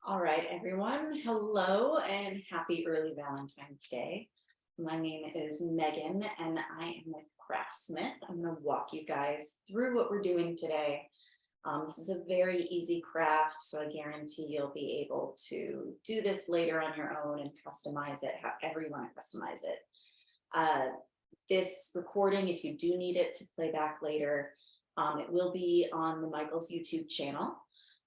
All right, everyone. Hello and happy early Valentine's Day. My name is Megan and I am with Craftsmith. I'm going to walk you guys through what we're doing today. This is a very easy craft, so I guarantee you'll be able to do this later on your own and customize it however you want to customize it. This recording, if you do need it to play back later, it will be on the Michael's YouTube channel.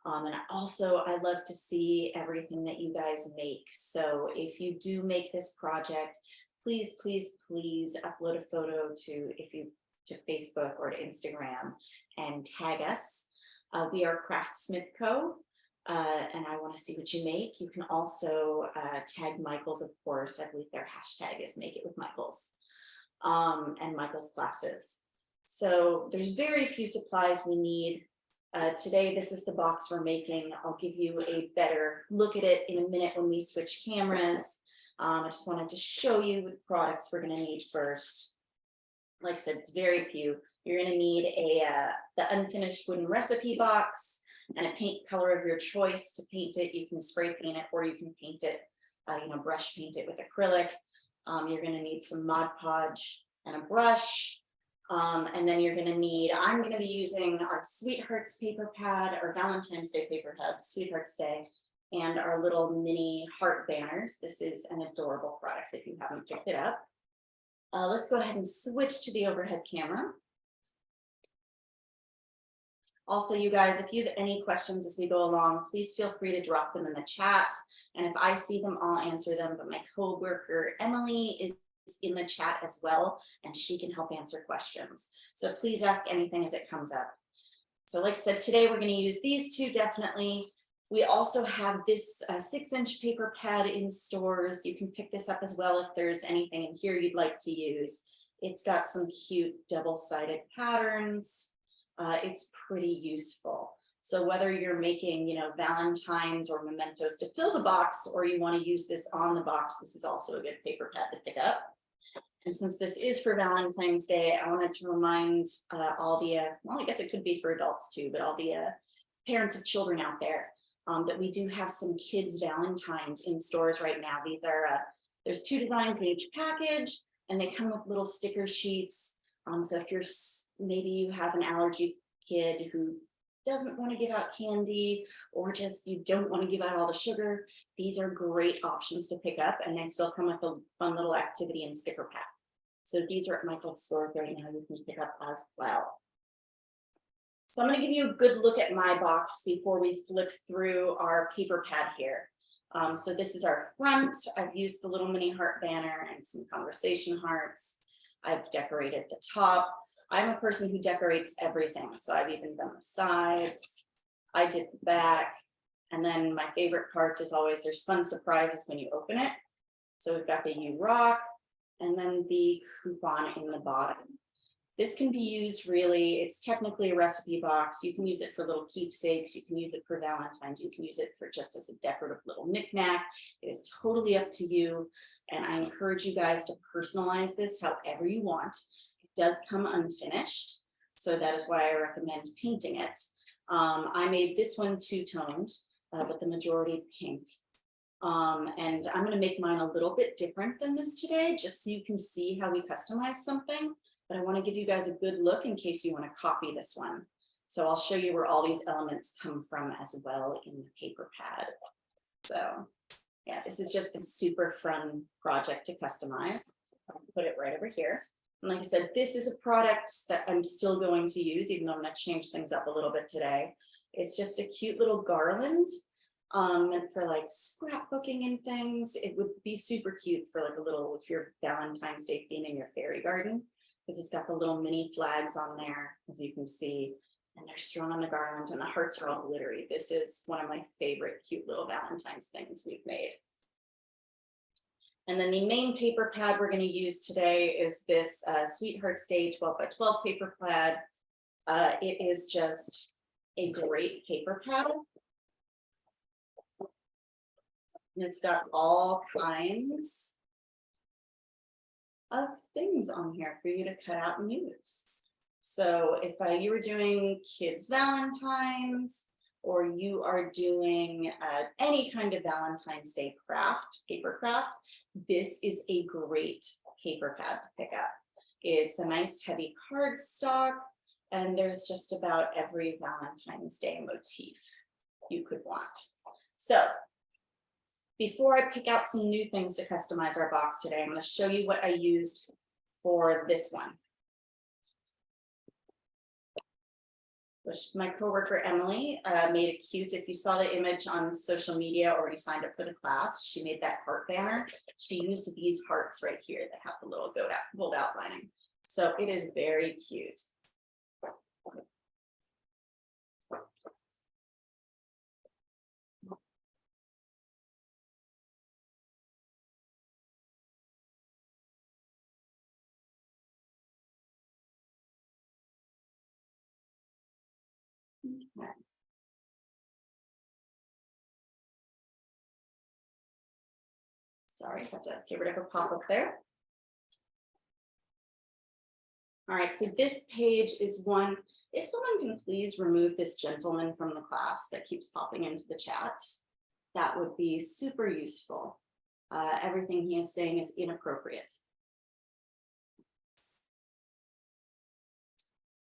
And also, I love to see everything that you guys make. So if you do make this project, please, please, please upload a photo to Facebook or to Instagram and tag us. We are Craftsmith Co. And I want to see what you make. You can also tag Michael's, of course. I believe their hashtag is Make It With Michael's and Michael's classes. So there's very few supplies we need. Today, this is the box we're making. I'll give you a better look at it in a minute when we switch cameras. I just wanted to show you the products we're going to need first. Like I said, it's very few. You're going to need the unfinished wooden recipe box and a paint color of your choice. To paint it, you can spray paint it or you can paint it, brush paint it with acrylic. You're going to need some Mod Podge and a brush. And then you're going to need, I'm going to be using our Sweethearts paper pad, or Valentine's Day paper hub, Sweethearts Day, and our little mini heart banners. This is an adorable product if you haven't picked it up. Let's go ahead and switch to the overhead camera. Also, you guys, if you have any questions as we go along, please feel free to drop them in the chat. And if I see them, I'll answer them. But my coworker, Emily, is in the chat as well, and she can help answer questions. So please ask anything as it comes up. So like I said, today we're going to use these two definitely. We also have this 6-inch paper pad in stores. You can pick this up as well if there's anything in here you'd like to use. It's got some cute double-sided patterns. It's pretty useful. So whether you're making, Valentines or mementos to fill the box, or you want to use this on the box, this is also a good paper pad to pick up. And since this is for Valentine's Day, I wanted to remind all the, well, I guess it could be for adults too, but all the parents of children out there, that we do have some kids Valentines in stores right now. These are, there's 2 designs in each package, and they come with little sticker sheets. So if maybe you have an allergy kid who doesn't want to give out candy, or just you don't want to give out all the sugar, these are great options to pick up, and they still come with a fun little activity and sticker pack. So these are at Michael's store right now. You can pick up as well. So I'm going to give you a good look at my box before we flip through our paper pad here. So this is our front. I've used the little mini heart banner and some conversation hearts. I've decorated the top. I'm a person who decorates everything, so I've even done the sides. I did the back, and then my favorite part is always there's fun surprises when you open it. So we've got the You Rock, and then the coupon in the bottom. This can be used really, it's technically a recipe box. You can use it for little keepsakes. You can use it for Valentine's. You can use it for just as a decorative little knickknack. It is totally up to you. And I encourage you guys to personalize this however you want. It does come unfinished, so that is why I recommend painting it. I made this one 2-toned, but the majority pink. And I'm going to make mine a little bit different than this today, just so you can see how we customize something. But I want to give you guys a good look in case you want to copy this one. So I'll show you where all these elements come from as well in the paper pad. So yeah, this is just a super fun project to customize. I'll put it right over here. And like I said, this is a product that I'm still going to use, even though I'm going to change things up a little bit today. It's just a cute little garland. And for like scrapbooking and things, it would be super cute for like a little, if you're Valentine's Day theme in your fairy garden, because it's got the little mini flags on there, as you can see, and they're strung on the garland, and the hearts are all glittery. This is one of my favorite cute little Valentine's things we've made. And then the main paper pad we're going to use today is this Sweethearts Day 12x12 paper pad. It is just a great paper pad. And it's got all kinds of things on here for you to cut out and use. So if you were doing kids Valentines, or you are doing any kind of Valentine's Day craft, paper craft, this is a great paper pad to pick up. It's a nice heavy cardstock, and there's just about every Valentine's Day motif you could want. So before I pick out some new things to customize our box today, I'm going to show you what I used for this one. Which my coworker Emily made it cute. If you saw the image on social media or you signed up for the class, she made that heart banner. She used these hearts right here that have the little gold outlining. So it is very cute. Okay. Sorry, have to get rid of a pop-up there. All right, so this page is one, if someone can please remove this gentleman from the class that keeps popping into the chat, that would be super useful. Everything he is saying is inappropriate.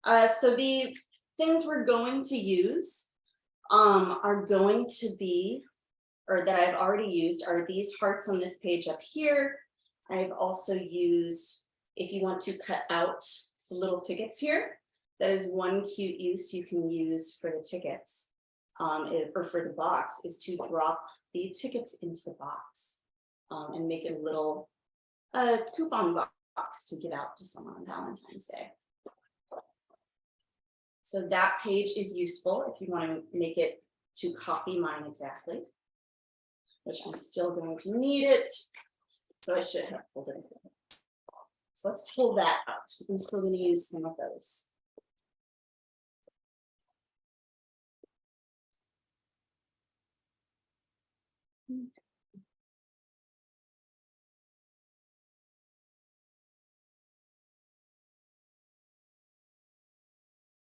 So the things we're going to use are going to be, or that I've already used, are these hearts on this page up here. I've also used, if you want to cut out the little tickets here, that is one cute use you can use for the tickets, or for the box, is to drop the tickets into the box and make a little coupon box to give out to someone on Valentine's Day. So that page is useful if you want to make it to copy mine exactly, which I'm still going to need it. So I should have pulled it. So let's pull that out. I'm still going to use some of those.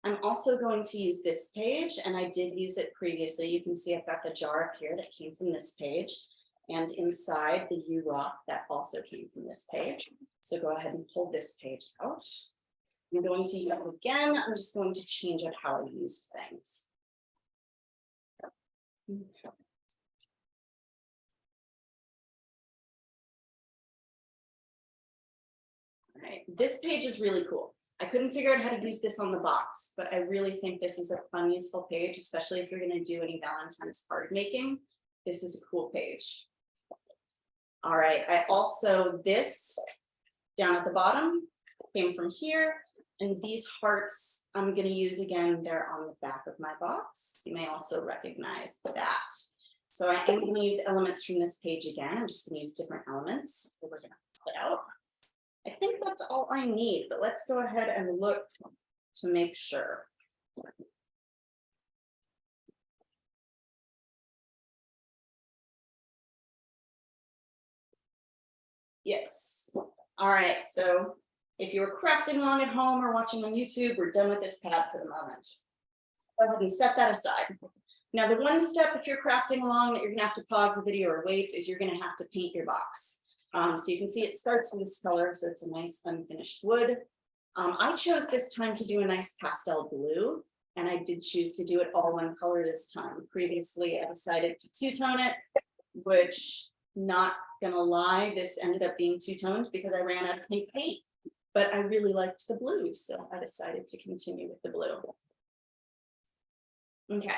I'm also going to use this page, and I did use it previously. You can see I've got the jar up here that came from this page, and inside the U-Rock that also came from this page. So go ahead and pull this page out. I'm going to use it again. I'm just going to change up how I used things. Okay. All right, this page is really cool. I couldn't figure out how to use this on the box, but I really think this is a fun, useful page, especially if you're going to do any Valentine's card making. This is a cool page. All right, I also, this down at the bottom came from here, and these hearts I'm going to use again. They're on the back of my box. You may also recognize that. So I am going to use elements from this page again. I'm just going to use different elements. So we're going to pull it out. I think that's all I need, but let's go ahead and look to make sure. Yes. All right, so if you were crafting along at home or watching on YouTube, we're done with this pad for the moment. Go ahead and set that aside. Now, the one step if you're crafting along that you're gonna have to pause the video or wait is you're gonna have to paint your box. So you can see it starts in this color, so it's a nice unfinished wood. I chose this time to do a nice pastel blue, and I did choose to do it all one color this time. Previously, I decided to two-tone it, which, not gonna lie, this ended up being two-toned because I ran out of pink paint, but I really liked the blue, so I decided to continue with the blue. Okay.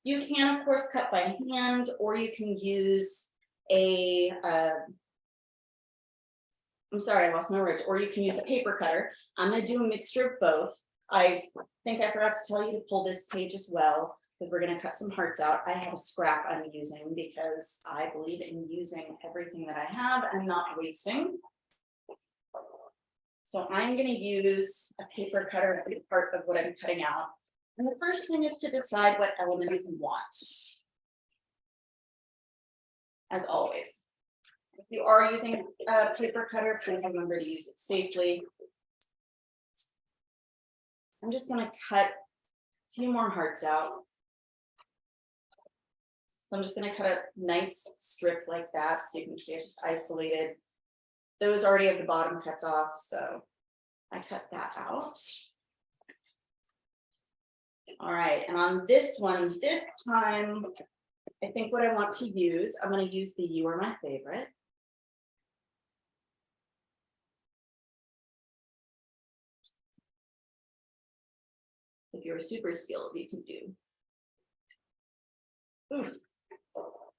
You can, of course, cut by hand, or you can use a, I'm sorry, I lost my words, or you can use a paper cutter. I'm gonna do a mixture of both. I think I forgot to tell you to pull this page as well, because we're gonna cut some hearts out. I have a scrap I'm using because I believe in using everything that I have and not wasting. So I'm gonna use a paper cutter as part of what I'm cutting out. And the first thing is to decide what elements you want. As always, if you are using a paper cutter, please remember to use it safely. I'm just going to cut a few more hearts out. I'm just gonna cut a nice strip like that, so you can see I just isolated. Those already have the bottom cuts off, so I cut that out. All right, and on this one, this time, I think what I want to use, I'm going to use the You Are My Favorite. If you're super skilled, you can do. Ooh. All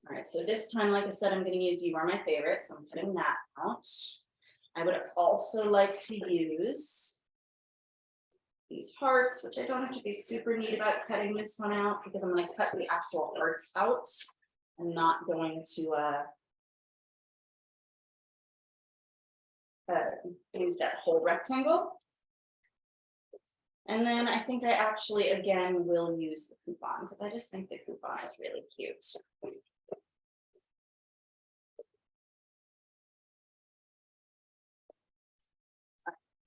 right, so this time, like I said, I'm going to use You Are My Favorite, so I'm cutting that out. I would also like to use these hearts, which I don't have to be super neat about cutting this one out because I'm going to cut the actual hearts out. I'm not going to use that whole rectangle. And then I think I actually, again, will use the coupon because I just think the coupon is really cute.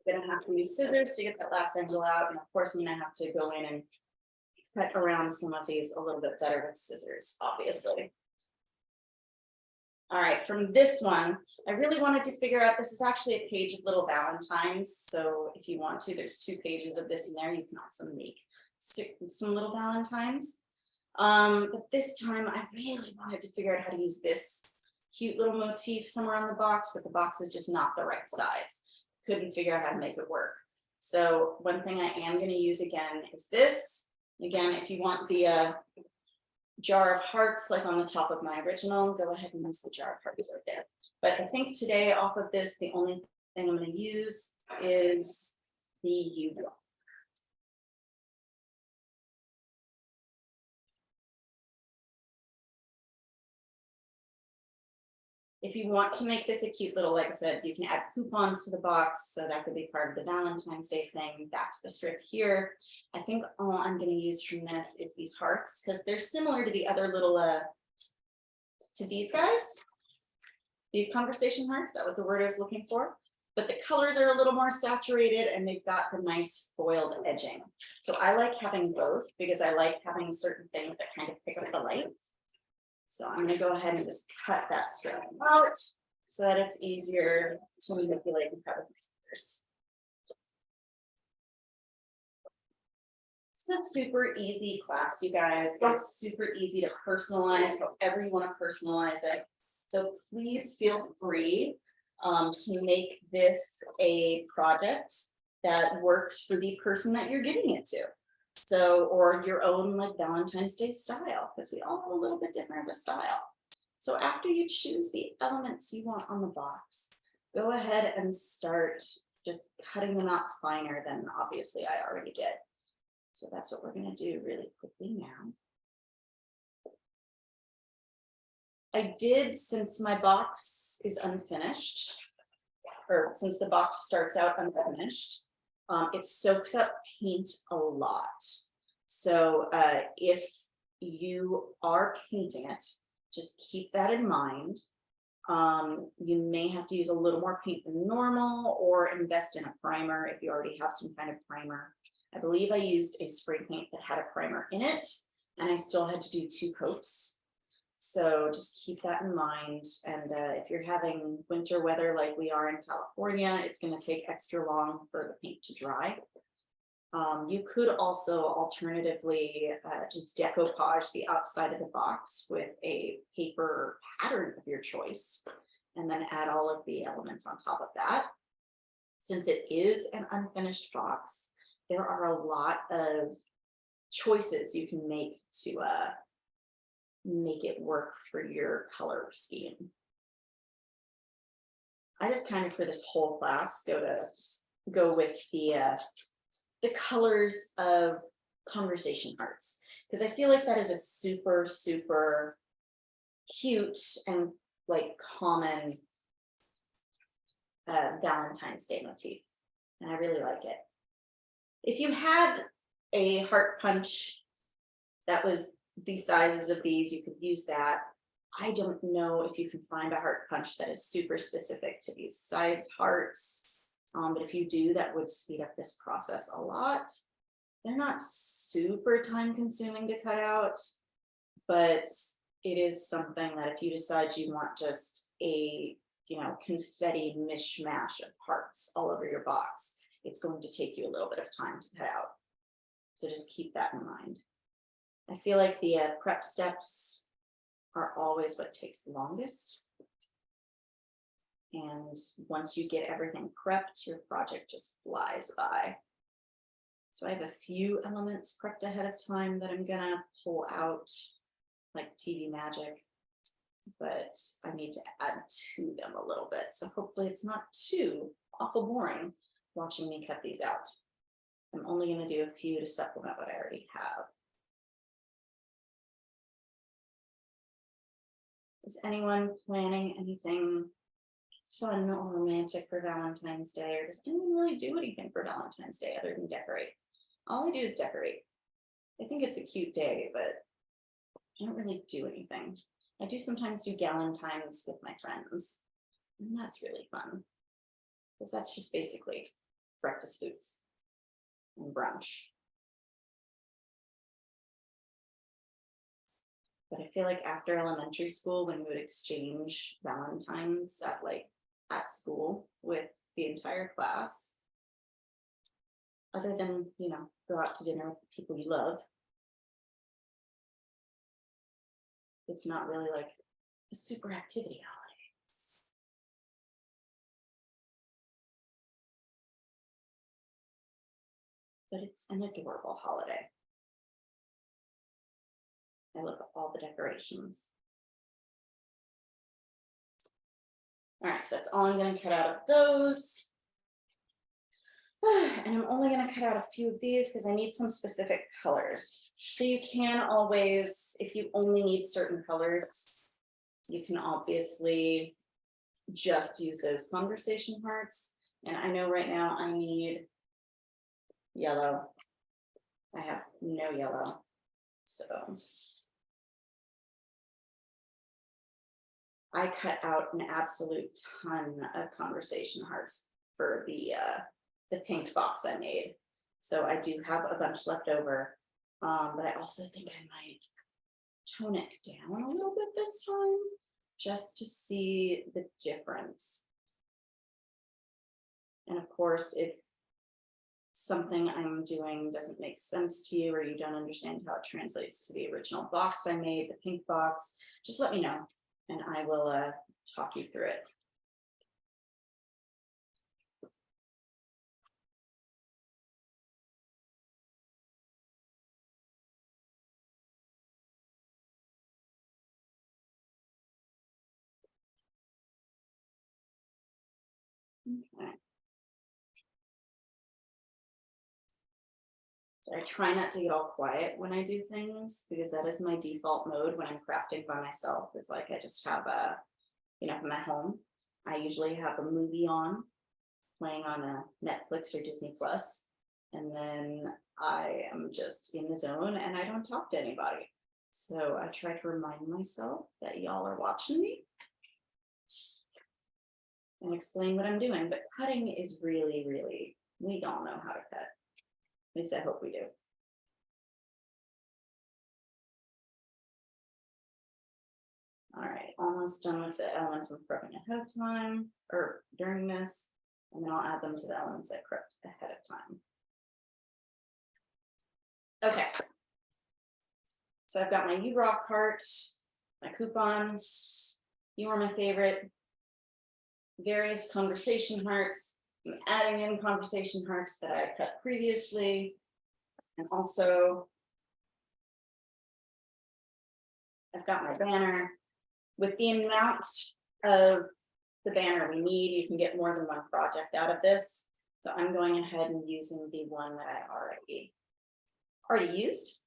I'm gonna have to use scissors to get that last angle out, and of course I'm gonna have to go in and cut around some of these a little bit better with scissors, obviously. All right, from this one, I really wanted to figure out, this is actually a page of little Valentines, so if you want to, there's 2 pages of this in there. You can also make some little Valentines. But this time I really wanted to figure out how to use this cute little motif somewhere on the box, but the box is just not the right size. Couldn't figure out how to make it work. So one thing I am going to use again is this. Again, if you want the jar of hearts like on the top of my original, go ahead and use the jar of hearts right there. But I think today off of this, the only thing I'm going to use is the U block. If you want to make this a cute little, like I said, you can add coupons to the box. So that could be part of the Valentine's Day thing. That's the strip here. I think all I'm going to use from this is these hearts because they're similar to the other little, to these guys. These conversation hearts, that was the word I was looking for. But the colors are a little more saturated and they've got the nice foiled edging. So I like having both because I like having certain things that kind of pick up the light. So I'm going to go ahead and just cut that strip out so that it's easier to manipulate and cut with the scissors. It's a super easy class, you guys. It's super easy to personalize however you want to personalize it. So please feel free to make this a project that works for the person that you're giving it to. So, or your own like Valentine's Day style, because we all have a little bit different of a style. So after you choose the elements you want on the box, go ahead and start just cutting them out finer than obviously I already did. So that's what we're going to do really quickly now. I did, since my box is unfinished, or since the box starts out unfinished, it soaks up paint a lot. So if you are painting it, just keep that in mind. You may have to use a little more paint than normal or invest in a primer if you already have some kind of primer. I believe I used a spray paint that had a primer in it, and I still had to do 2 coats. So just keep that in mind. And if you're having winter weather like we are in California, it's going to take extra long for the paint to dry. You could also alternatively just decoupage the outside of the box with a paper pattern of your choice, and then add all of the elements on top of that. Since it is an unfinished box, there are a lot of choices you can make to make it work for your color scheme. I just kind of, for this whole class, go with the colors of conversation hearts, because I feel like that is a super, super cute and like common Valentine's Day motif, and I really like it. If you had a heart punch that was the sizes of these, you could use that. I don't know if you can find a heart punch that is super specific to these size hearts. But if you do, that would speed up this process a lot. They're not super time consuming to cut out, but it is something that if you decide you want just a, confetti mishmash of hearts all over your box, it's going to take you a little bit of time to cut out. So just keep that in mind. I feel like the prep steps are always what takes the longest. And once you get everything prepped, your project just flies by. So I have a few elements prepped ahead of time that I'm gonna pull out like TV magic, but I need to add to them a little bit. So hopefully it's not too awful boring watching me cut these out. I'm only gonna do a few to supplement what I already have. Is anyone planning anything fun or romantic for Valentine's Day, or does anyone really do anything for Valentine's Day other than decorate? All I do is decorate. I think it's a cute day, but I don't really do anything. I do sometimes do Valentines with my friends, and that's really fun because that's just basically breakfast foods and brunch. But I feel like after elementary school, when we would exchange Valentines at school with the entire class, other than, go out to dinner with the people you love, it's not really like a super activity holiday. But it's an adorable holiday. I love all the decorations. All right, so that's all I'm going to cut out of those. And I'm only going to cut out a few of these because I need some specific colors. So you can always, if you only need certain colors, you can obviously just use those conversation hearts. And I know right now I need yellow. I have no yellow. So I cut out an absolute ton of conversation hearts for the pink box I made. So I do have a bunch left over, but I also think I might tone it down a little bit this time just to see the difference. And of course, if something I'm doing doesn't make sense to you or you don't understand how it translates to the original box I made, the pink box, just let me know and I will talk you through it. Okay. So I try not to get all quiet when I do things because that is my default mode when I'm crafting by myself. Is like I just have if I'm at home, I usually have a movie on playing on a Netflix or Disney Plus, and then I am just in the zone and I don't talk to anybody. So I try to remind myself that y'all are watching me and explain what I'm doing. But cutting is really, really, we all know how to cut. At least I hope we do. All right, almost done with the elements I'm prepping ahead of time or during this, and then I'll add them to the elements I prepped ahead of time. Okay. So I've got my U-Rock cart, my coupons, you are my favorite, various conversation hearts. I'm adding in conversation hearts that I cut previously. And also, I've got my banner. With the amount of the banner we need, you can get more than one project out of this. So I'm going ahead and using the one that I already used.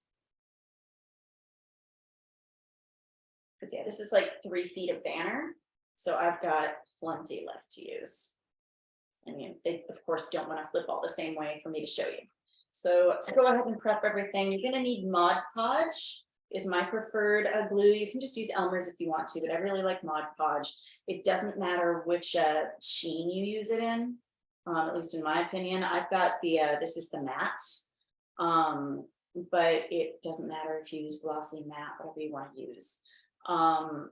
Because yeah, this is like 3 feet of banner. So I've got plenty left to use. I mean, they of course don't want to flip all the same way for me to show you. So go ahead and prep everything. You're going to need Mod Podge is my preferred glue. You can just use Elmer's if you want to, but I really like Mod Podge. It doesn't matter which sheen you use it in, at least in my opinion. I've got the, this is the matte, but it doesn't matter if you use glossy matte, whatever you want to use. And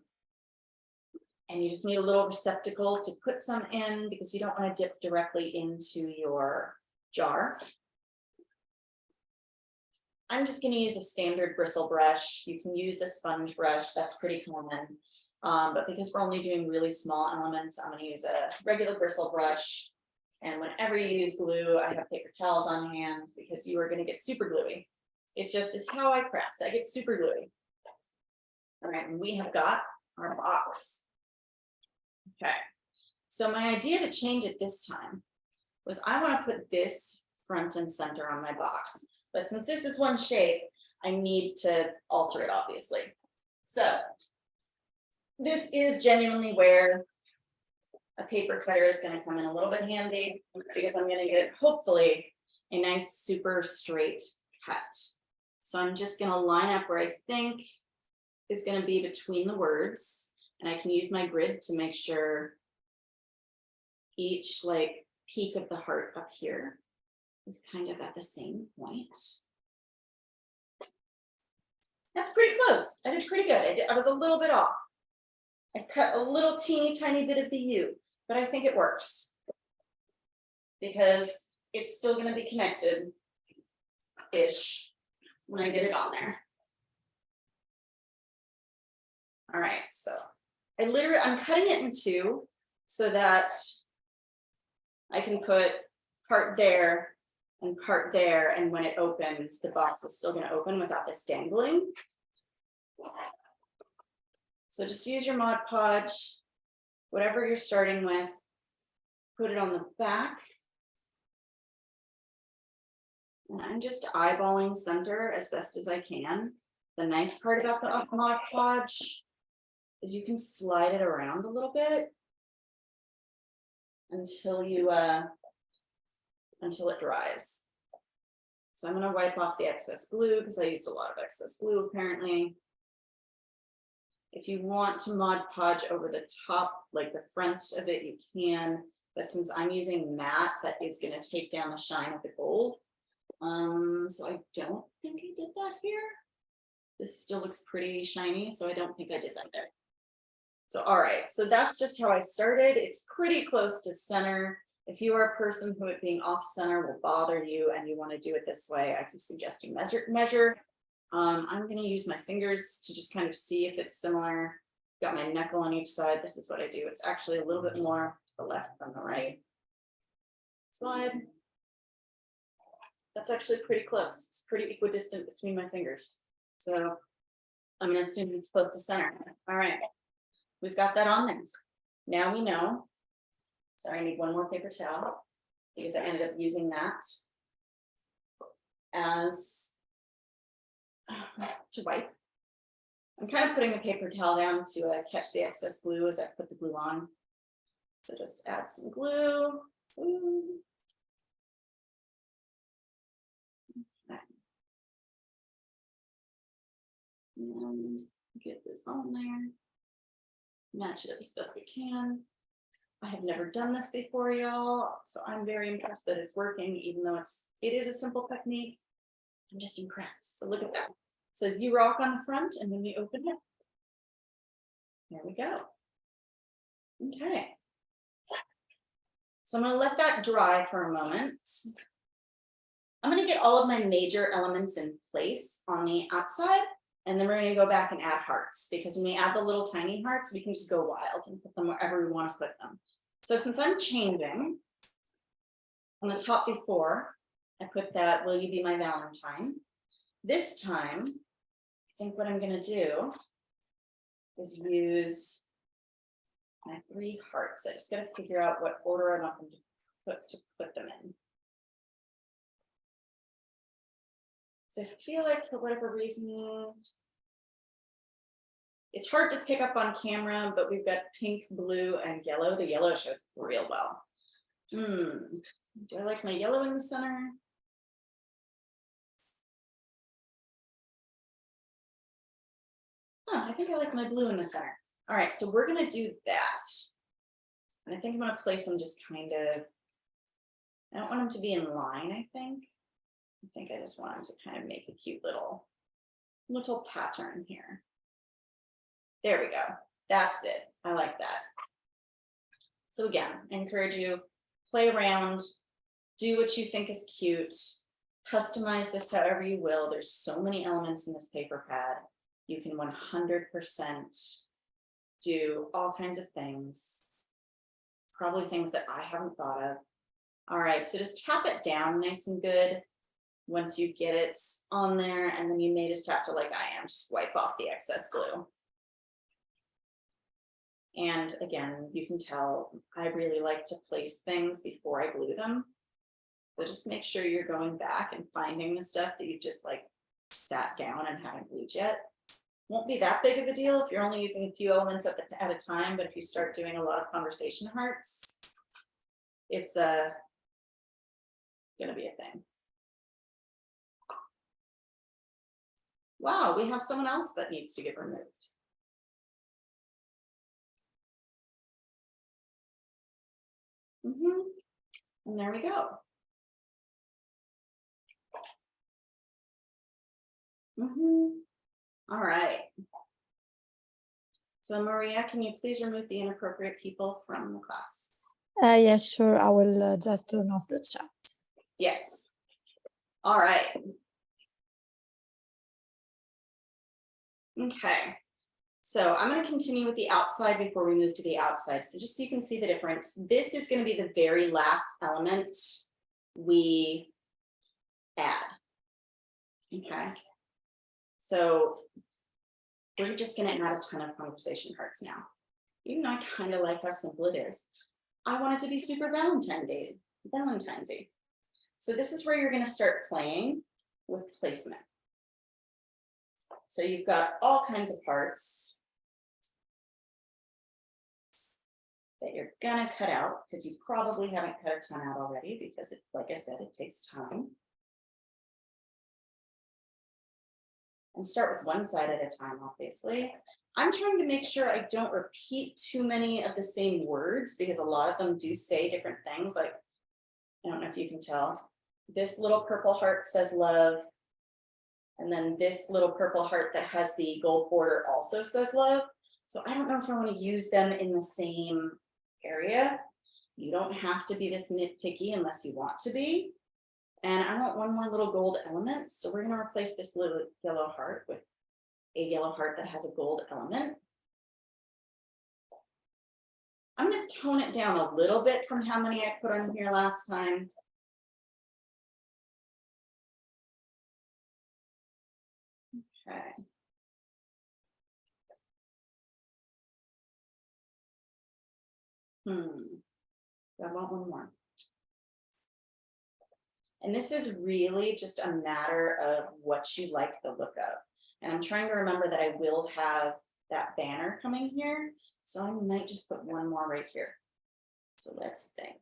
you just need a little receptacle to put some in because you don't want to dip directly into your jar. I'm just going to use a standard bristle brush. You can use a sponge brush, that's pretty common. But because we're only doing really small elements, I'm going to use a regular bristle brush. And whenever you use glue, I have paper towels on hand because you are going to get super gluey. It just is how I craft. I get super gluey. All right, and we have got our box. Okay, so my idea to change it this time was I want to put this front and center on my box. But since this is one shape, I need to alter it, obviously. So this is genuinely where a paper cutter is going to come in a little bit handy because I'm going to get, hopefully, a nice super straight cut. So I'm just going to line up where I think is going to be between the words, and I can use my grid to make sure each like peak of the heart up here is kind of at the same point. That's pretty close. I did pretty good. I was a little bit off. I cut a little teeny tiny bit of the U, but I think it works because it's still going to be connected-ish when I get it on there. All right, so I'm cutting it in two so that I can put part there and part there, and when it opens, the box is still going to open without this dangling. So just use your Mod Podge, whatever you're starting with, put it on the back. And I'm just eyeballing center as best as I can. The nice part about the Mod Podge is you can slide it around a little bit until it dries. So I'm going to wipe off the excess glue because I used a lot of excess glue apparently. If you want to Mod Podge over the top, like the front of it, you can, but since I'm using matte, that is going to take down the shine of the gold. So I don't think I did that here. This still looks pretty shiny, so I don't think I did that there. So, all right, so that's just how I started. It's pretty close to center. If you are a person who it being off center will bother you and you want to do it this way, I can suggest you measure. I'm going to use my fingers to just kind of see if it's similar. Got my knuckle on each side. This is what I do. It's actually a little bit more to the left than the right. Slide. That's actually pretty close. It's pretty equidistant between my fingers. So I'm going to assume it's close to center. All right. We've got that on there. Now we know. Sorry, I need one more paper towel because I ended up using that as to wipe. I'm kind of putting the paper towel down to catch the excess glue as I put the glue on. So just add some glue. Ooh. Okay. And get this on there. Match it up as best we can. I have never done this before, y'all, so I'm very impressed that it's working, even though it is a simple technique. I'm just impressed. So look at that. It says "You Rock" on the front, and then we open it. There we go. Okay. So I'm going to let that dry for a moment. I'm going to get all of my major elements in place on the outside, and then we're going to go back and add hearts, because when we add the little tiny hearts, we can just go wild and put them wherever we want to put them. So since I'm changing, on the top before, I put that "Will You Be My Valentine?" This time, I think what I'm going to do is use my 3 hearts. I just got to figure out what order I want them to put them in. So I feel like for whatever reason, it's hard to pick up on camera, but we've got pink, blue, and yellow. The yellow shows real well. Do I like my yellow in the center? I think I like my blue in the center. All right, so we're gonna do that. And I think I'm gonna place them just kind of, I don't want them to be in line, I think I just want them to kind of make a cute little pattern here. There we go. That's it. I like that. So again, I encourage you, play around, do what you think is cute, customize this however you will. There's so many elements in this paper pad. You can 100% do all kinds of things, probably things that I haven't thought of. All right, so just tap it down nice and good once you get it on there, and then you may just have to, like I am, just wipe off the excess glue. And again, you can tell I really like to place things before I glue them. So just make sure you're going back and finding the stuff that you just like sat down and haven't glued yet. Won't be that big of a deal if you're only using a few elements at a time, but if you start doing a lot of conversation hearts, it's gonna be a thing. Wow, we have someone else that needs to get removed. And there we go. All right. So Maria, can you please remove the inappropriate people from the class? Yes, sure. I will just turn off the chat. Yes. All right. Okay. So I'm going to continue with the outside before we move to the outside. So just so you can see the difference, this is going to be the very last element we add. Okay. So we're just going to add a ton of conversation hearts now. Even though I kind of like how simple it is, I want it to be super Valentine's-y. So this is where you're going to start playing with placement. So you've got all kinds of parts that you're gonna cut out, because you probably haven't cut a ton out already, because it, like I said, it takes time. And start with one side at a time, obviously. I'm trying to make sure I don't repeat too many of the same words, because a lot of them do say different things. Like, I don't know if you can tell, this little purple heart says love. And then this little purple heart that has the gold border also says love. So I don't know if I want to use them in the same area. You don't have to be this nitpicky unless you want to be. And I want one more little gold element. So we're going to replace this little yellow heart with a yellow heart that has a gold element. I'm going to tone it down a little bit from how many I put on here last time. Okay. I want one more. And this is really just a matter of what you like the look of. And I'm trying to remember that I will have that banner coming here. So I might just put one more right here. So let's think.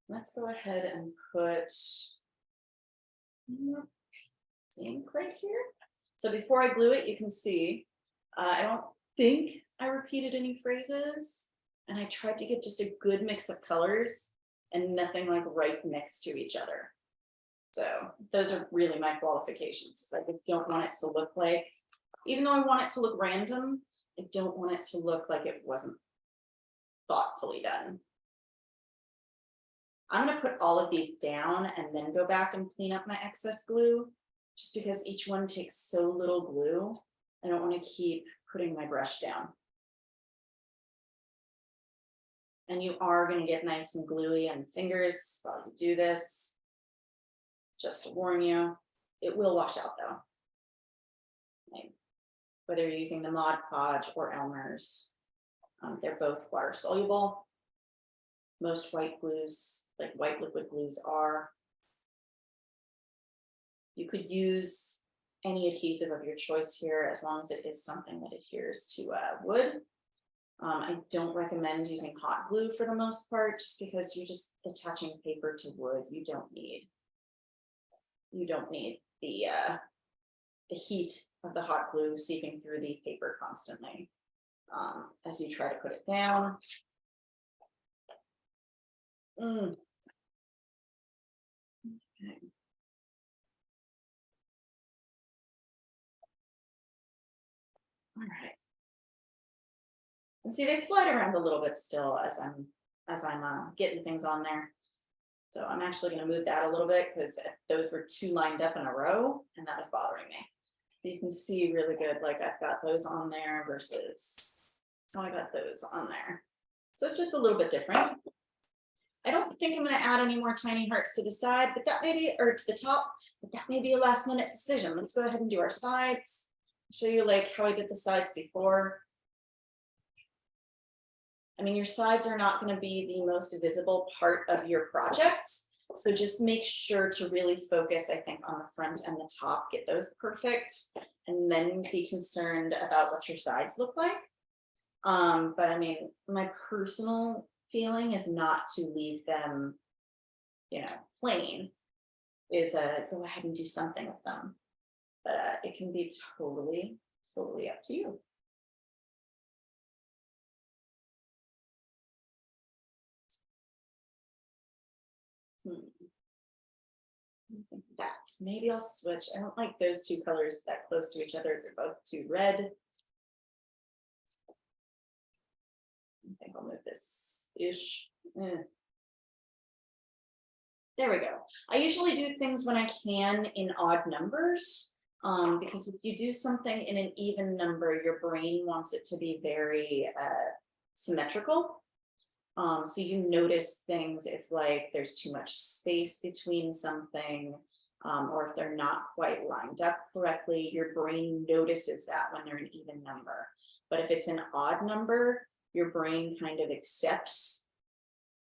Let's go ahead and put ink right here. So before I glue it, you can see, I don't think I repeated any phrases. And I tried to get just a good mix of colors and nothing like right next to each other. So those are really my qualifications. I don't want it to look like, even though I want it to look random, I don't want it to look like it wasn't thoughtfully done. I'm going to put all of these down and then go back and clean up my excess glue, just because each one takes so little glue. I don't want to keep putting my brush down. And you are going to get nice and gluey on fingers while you do this. Just to warn you, it will wash out though. Like, whether you're using the Mod Podge or Elmer's, they're both water soluble. Most white glues, like white liquid glues, are. You could use any adhesive of your choice here, as long as it is something that adheres to wood. I don't recommend using hot glue for the most part, just because you're just attaching paper to wood. You don't need the heat of the hot glue seeping through the paper constantly as you try to put it down. Okay. And see, they slide around a little bit still as I'm getting things on there. So I'm actually going to move that a little bit because those were too lined up in a row and that was bothering me. You can see really good, like I've got those on there versus how I got those on there. So it's just a little bit different. I don't think I'm going to add any more tiny hearts to the side, but that may be, or to the top, but that may be a last minute decision. Let's go ahead and do our sides. Show you like how I did the sides before. I mean, your sides are not going to be the most visible part of your project. So just make sure to really focus, I think, on the front and the top, get those perfect, and then be concerned about what your sides look like. But I mean, my personal feeling is not to leave them, you know, plain, is go ahead and do something with them. But it can be totally up to you. That maybe I'll switch. I don't like those two colors that close to each other. They're both too red. I think I'll move this ish. There we go. I usually do things when I can in odd numbers, because if you do something in an even number, your brain wants it to be very symmetrical. So you notice things if like there's too much space between something, or if they're not quite lined up correctly, your brain notices that when they're an even number. But if it's an odd number, your brain kind of accepts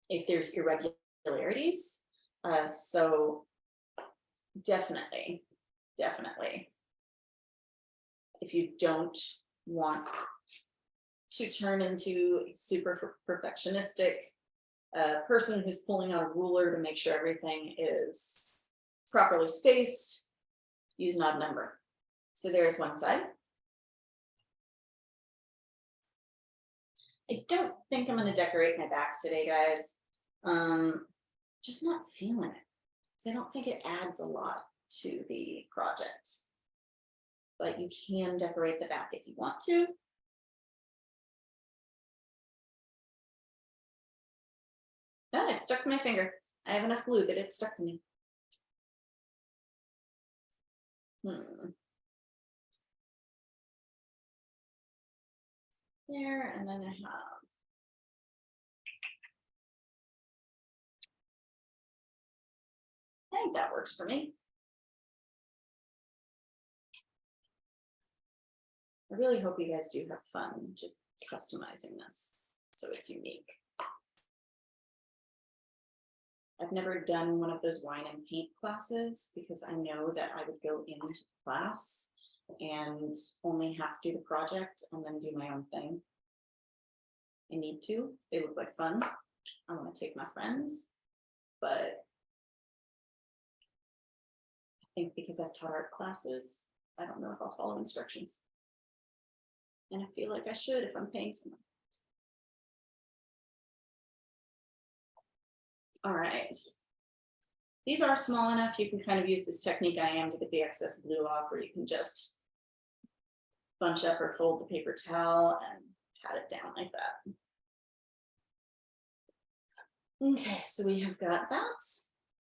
if there's irregularities. So definitely, if you don't want to turn into a super perfectionistic person who's pulling out a ruler to make sure everything is properly spaced, use an odd number. So there's one side. I don't think I'm going to decorate my back today, guys. Just not feeling it. So I don't think it adds a lot to the project. But you can decorate the back if you want to. Oh, it stuck to my finger. I have enough glue that it stuck to me. There, and then I have I think that works for me. I really hope you guys do have fun just customizing this so it's unique. I've never done one of those wine and paint classes because I know that I would go into the class and only have to do the project and then do my own thing. I need to. They look like fun. I want to take my friends, but I think because I've taught art classes, I don't know if I'll follow instructions. And I feel like I should if I'm paying someone. All right. These are small enough. You can kind of use this technique I am to get the excess glue off, or you can just bunch up or fold the paper towel and pat it down like that. Okay, so we have got that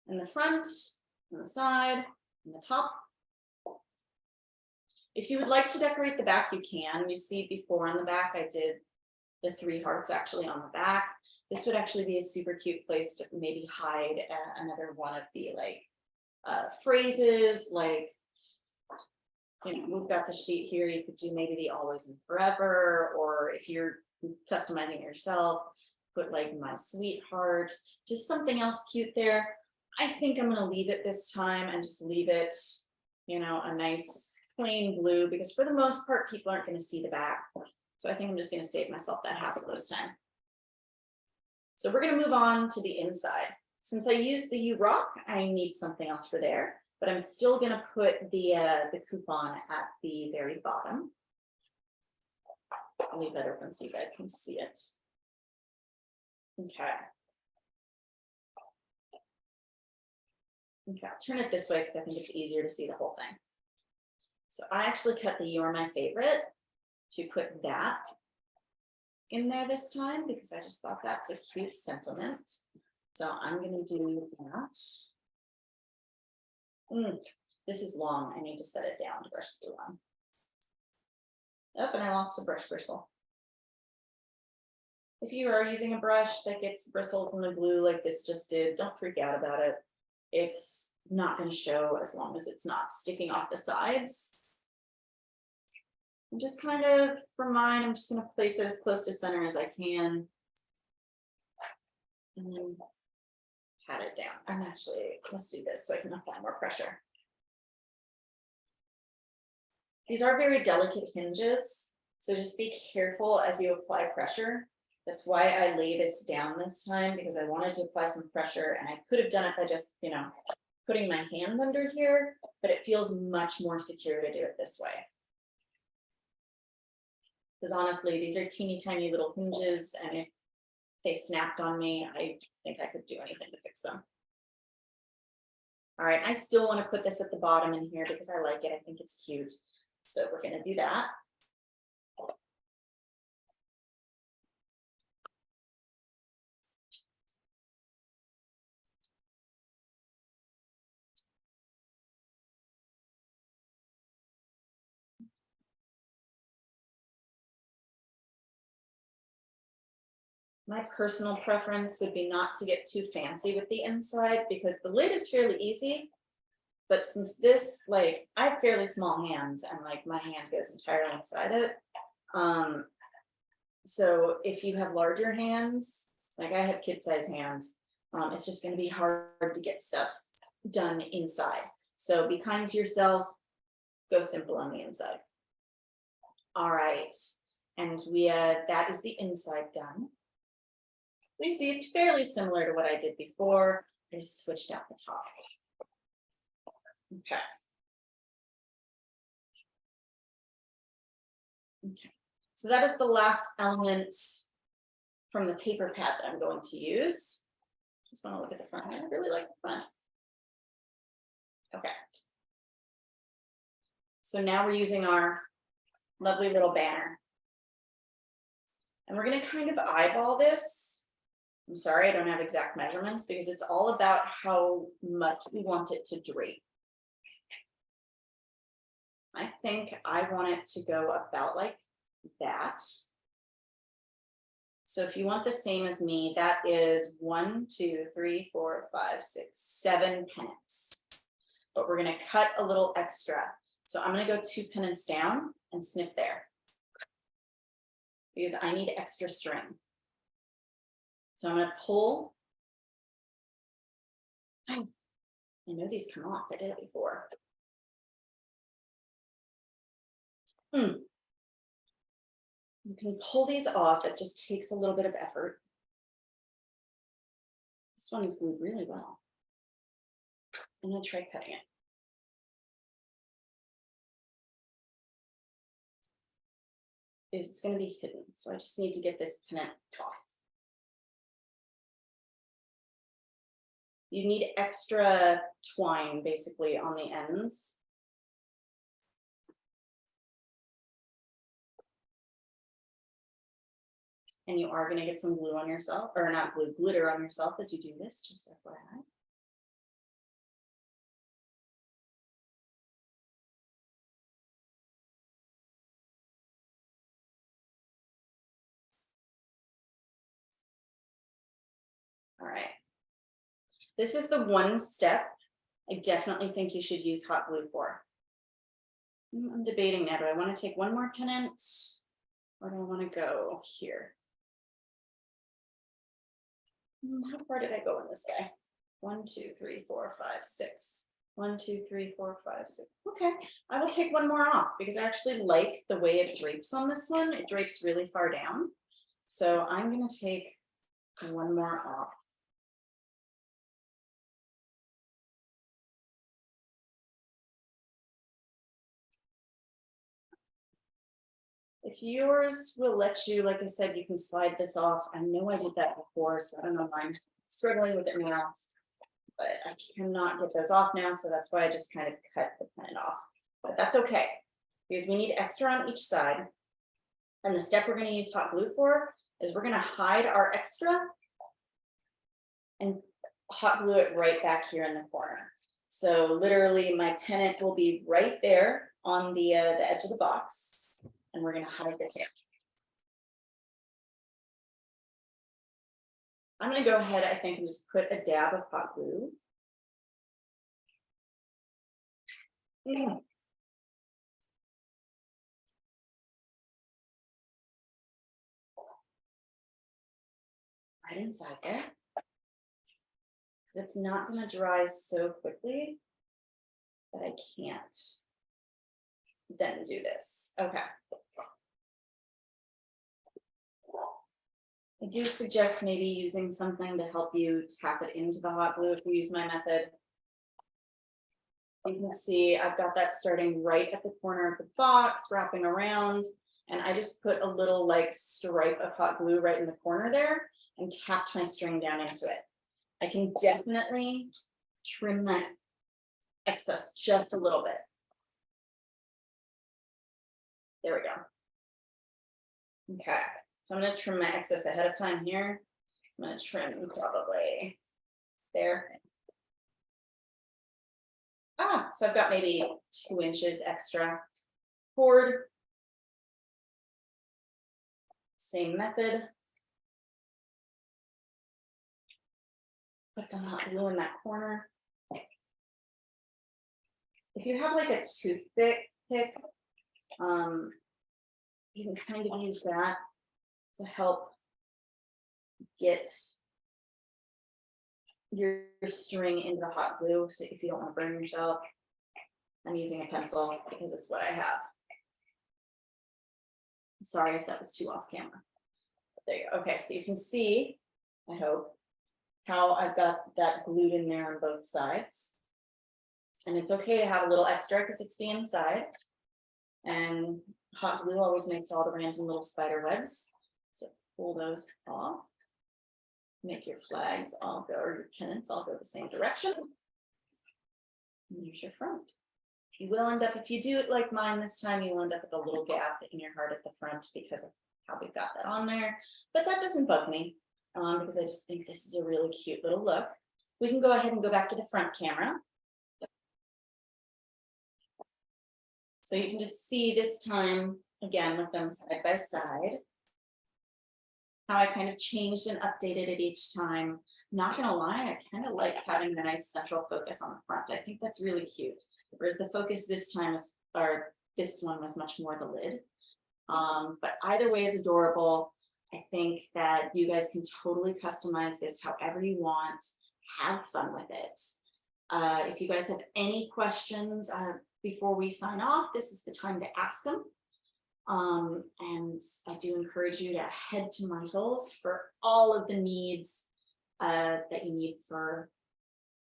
in the front, on the side, and the top. If you would like to decorate the back, you can. You see before on the back, I did the 3 hearts actually on the back. This would actually be a super cute place to maybe hide another one of the like phrases, like, you know, we've got the sheet here. You could do maybe the always and forever, or if you're customizing it yourself, put like my sweetheart, just something else cute there. I think I'm gonna leave it this time and just leave it, you know, a nice plain blue, because for the most part, people aren't gonna see the back. So I think I'm just gonna save myself that hassle this time. So we're gonna move on to the inside. Since I used the U-Rock, I need something else for there, but I'm still gonna put the coupon at the very bottom. I'll leave that open so you guys can see it. Okay. Okay, I'll turn it this way because I think it's easier to see the whole thing. So I actually cut the You're My Favorite to put that in there this time because I just thought that's a cute sentiment. So I'm gonna do that. This is long. I need to set it down to brush glue on. Oh, and I lost a brush bristle. If you are using a brush that gets bristles in the glue like this just did, don't freak out about it. It's not going to show as long as it's not sticking off the sides. And just kind of, for mine, I'm just going to place it as close to center as I can. And then pat it down. And actually, let's do this so I can apply more pressure. These are very delicate hinges, so just be careful as you apply pressure. That's why I lay this down this time, because I wanted to apply some pressure, and I could have done it by just, putting my hand under here, but it feels much more secure to do it this way. Because honestly, these are teeny tiny little hinges, and if they snapped on me, I don't think I could do anything to fix them. All right, I still want to put this at the bottom in here because I like it. I think it's cute. So we're going to do that. My personal preference would be not to get too fancy with the inside because the lid is fairly easy. But since this, I have fairly small hands and my hand goes entirely inside it. So if you have larger hands, like I have kid size hands, it's just going to be hard to get stuff done inside. So be kind to yourself, go simple on the inside. All right, and that is the inside done. You see, it's fairly similar to what I did before. I just switched out the top. Okay. Okay. So that is the last element from the paper pad that I'm going to use. Just want to look at the front. I really like the front. Okay. So now we're using our lovely little banner. And we're going to kind of eyeball this. I'm sorry, I don't have exact measurements because it's all about how much we want it to drape. I think I want it to go about like that. So if you want the same as me, that is 1, 2, 3, 4, 5, 6, 7 pennants. But we're going to cut a little extra. So I'm going to go 2 pennants down and snip there because I need extra string. So I'm going to pull. I know these come off. I did it before. You can pull these off. It just takes a little bit of effort. This one is glued really well. I'm going to try cutting it. It's going to be hidden, so I just need to get this pennant off. You need extra twine basically on the ends. And you are going to get some glue on yourself, or not glue, glitter on yourself as you do this, just FYI. All right. This is the one step I definitely think you should use hot glue for. I'm debating now. Do I want to take one more pennant or do I want to go here? How far did I go in this guy? 1, 2, 3, 4, 5, 6. 1, 2, 3, 4, 5, 6. Okay, I will take one more off because I actually like the way it drapes on this one. It drapes really far down. So I'm going to take one more off. If yours will let you, like I said, you can slide this off. I know I did that before, so I don't know if I'm struggling with it now, but I cannot get those off now. So that's why I just kind of cut the pennant off, but that's okay because we need extra on each side. And the step we're going to use hot glue for is we're gonna hide our extra and hot glue it right back here in the corner. So literally my pennant will be right there on the edge of the box, and we're gonna hide the tail. I'm gonna go ahead, I think, and just put a dab of hot glue. Right inside there. It's not going to dry so quickly that I can't then do this. Okay. I do suggest maybe using something to help you tap it into the hot glue if you use my method. You can see I've got that starting right at the corner of the box, wrapping around, and I just put a little like stripe of hot glue right in the corner there and tapped my string down into it. I can definitely trim that excess just a little bit. There we go. Okay, so I'm going to trim my excess ahead of time here. I'm going to trim probably there. So I've got maybe 2 inches extra cord. Same method. Put some hot glue in that corner. If you have like a toothpick pick, you can kind of use that to help get your string into the hot glue. So if you don't want to burn yourself, I'm using a pencil because it's what I have. Sorry if that was too off camera. But there you go. Okay, so you can see, I hope, how I've got that glued in there on both sides. And it's okay to have a little extra because it's the inside. And hot glue always makes all the random little spider webs. So pull those off. Make your flags all go, or your pennants all go the same direction. And here's your front. You will end up, if you do it like mine this time, you will end up with a little gap in your heart at the front because of how we got that on there. But that doesn't bug me because I just think this is a really cute little look. We can go ahead and go back to the front camera. So you can just see this time, again, with them side by side, how I kind of changed and updated it each time. Not gonna lie, I kind of like having the nice central focus on the front. I think that's really cute. Whereas the focus this time was, or this one was much more the lid. But either way is adorable. I think that you guys can totally customize this however you want. Have fun with it. If you guys have any questions before we sign off, this is the time to ask them. And I do encourage you to head to Michael's for all of the needs that you need for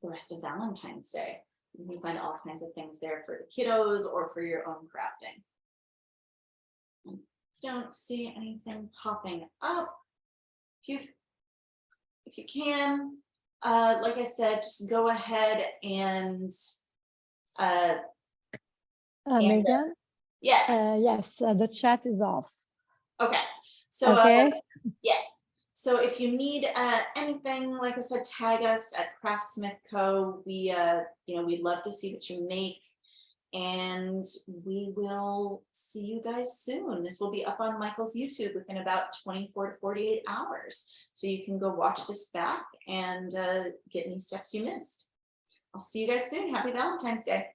the rest of Valentine's Day. You can find all kinds of things there for the kiddos or for your own crafting. Don't see anything popping up. If you can, like I said, just go ahead and Megan? Yes. Yes, the chat is off. Okay. So okay. Yes. So if you need anything, like I said, tag us at Craftsmith Co. We we'd love to see what you make, and we will see you guys soon. This will be up on Michael's YouTube within about 24 to 48 hours. So you can go watch this back and get any steps you missed. I'll see you guys soon. Happy Valentine's Day.